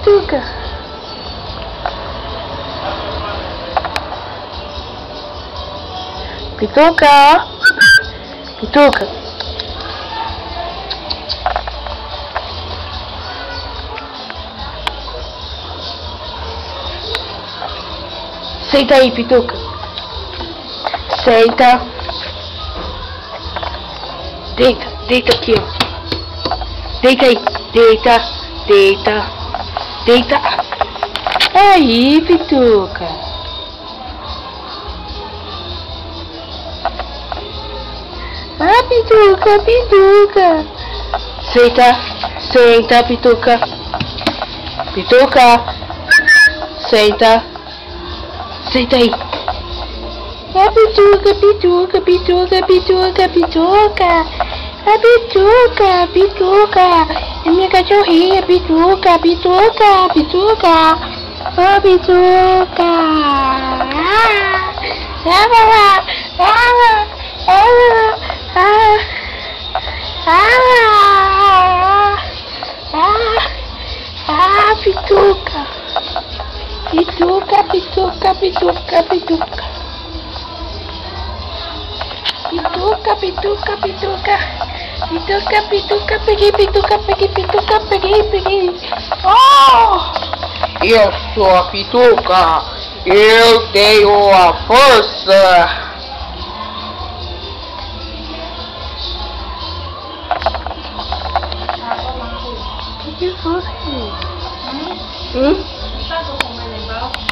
Pituca. Pituca. Pituca. Senta aí, Pituca. Senta. Deita, deita aqui, ó. Deita aí, deita, deita, deita. Aí, Pituca. Ah, Pituca, Pituca. Senta, senta, Pituca. Pituca. Senta. Senta aí. É Pituca, Pituca, Pituca, Pituca, Pituca. É Pituca, Pituca. É minha cachorrinha, Pituca, Pituca, Pituca. Oh, Pituca. Pituca. Pituca, Pituca, Pituca, Pituca. Pituca, Pituca, Pituca. Pituca, Pituca, peguei, Pituca, peguei, Pituca, peguei. Oh! Eu sou a Pituca. Eu tenho a força. Que foi? Hum? Tá com o